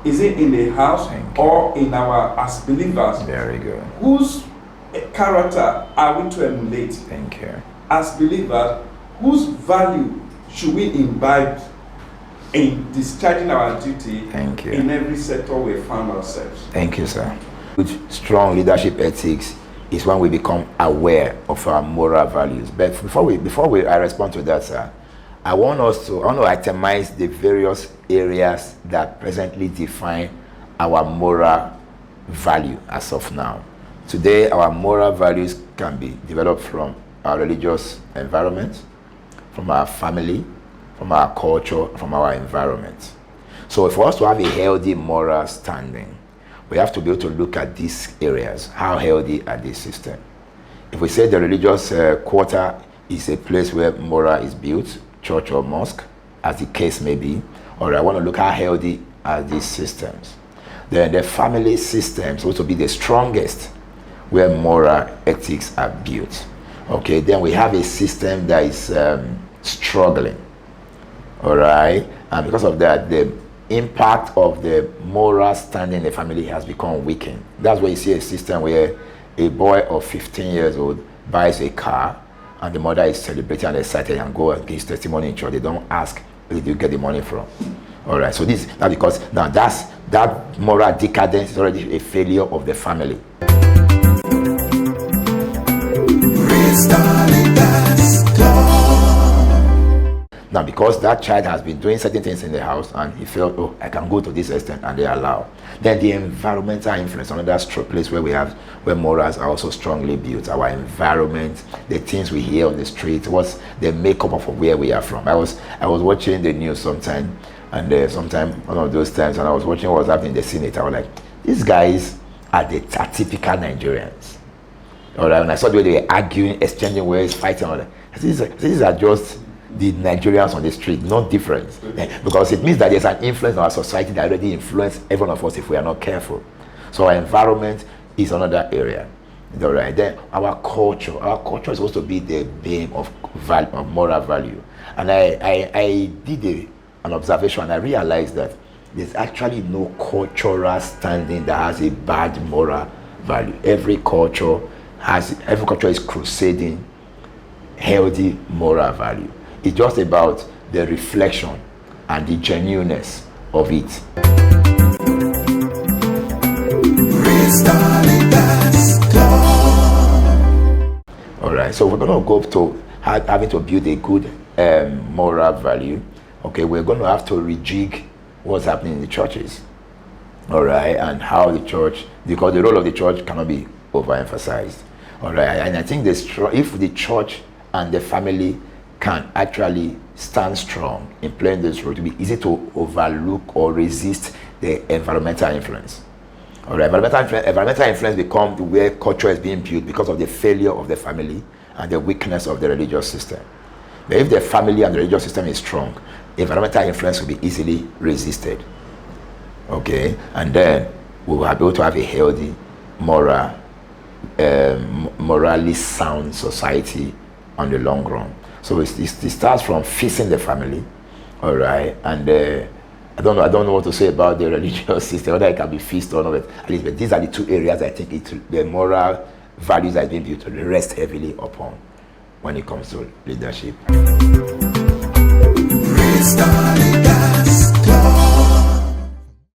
Is it in the house or in our as believers? Very good. Whose character are we to emulate? Thank you. As believers, whose value should we imbibe in discharging our duty Thank you. in every sector we found ourselves? Thank you, sir. Good, strong leadership ethics is when we become aware of our moral values. But before I respond to that, sir, I want to itemize the various areas that presently define our moral value as of now. Today, our moral values can be developed from our religious environment, from our family, from our culture, from our environment. So for us to have a healthy moral standing, we have to be able to look at these areas. How healthy are these systems? If we say the religious quarter is a place where moral is built, church or mosque, as the case may be, or I want to look how healthy are these systems. Then the family systems also be the strongest where moral ethics are built. Okay, then we have a system that is struggling. All right, and because of that, the impact of the moral standing in the family has become weakened. That's why you see a system where a boy of 15 years old buys a car and the mother is celebrating and excited and go and give testimony in church. They don't ask, where did you get the money from? All right, so this now because now that moral decadence is already a failure of the family. Now, because that child has been doing certain things in the house and he felt, oh, I can go to this extent, and they allow. Then the environmental influence, another place where morals are also strongly built. Our environment, the things we hear on the street, what's the makeup of where we are from. I was watching the news sometime, and sometime one of those times, and I was watching what was happening in the Senate. I was like, these guys are typical Nigerians. All right, when I saw the way they were arguing, exchanging words, fighting, all that, these are just the Nigerians on the street, not different. Because it means that there's an influence in our society that already influences every one of us if we are not careful. So our environment is another area. All right. Then our culture is supposed to be the beam of moral value. And I did an observation and I realized that there's actually no cultural standing that has a bad moral value. Every culture is crusading healthy moral value. It's just about the reflection and the genuineness of it. All right, so we're going to go to having to build a good moral value. Okay, we're going to have to rejig what's happening in the churches. All right, and how the church, because the role of the church cannot be overemphasized. All right, and I think if the church and the family can actually stand strong in playing this role, to be easy to overlook or resist the environmental influence. All right, environmental influence becomes where culture is being built because of the failure of the family and the weakness of the religious system. But if the family and the religious system is strong, environmental influence will be easily resisted. Okay, and then we will be able to have a healthy, morally sound society on the long run. So it starts from fixing the family, all right. And I don't know what to say about the religious system, whether it can be fixed or not. At least, but these are the two areas I think the moral values that have been built to rest heavily upon when it comes to leadership.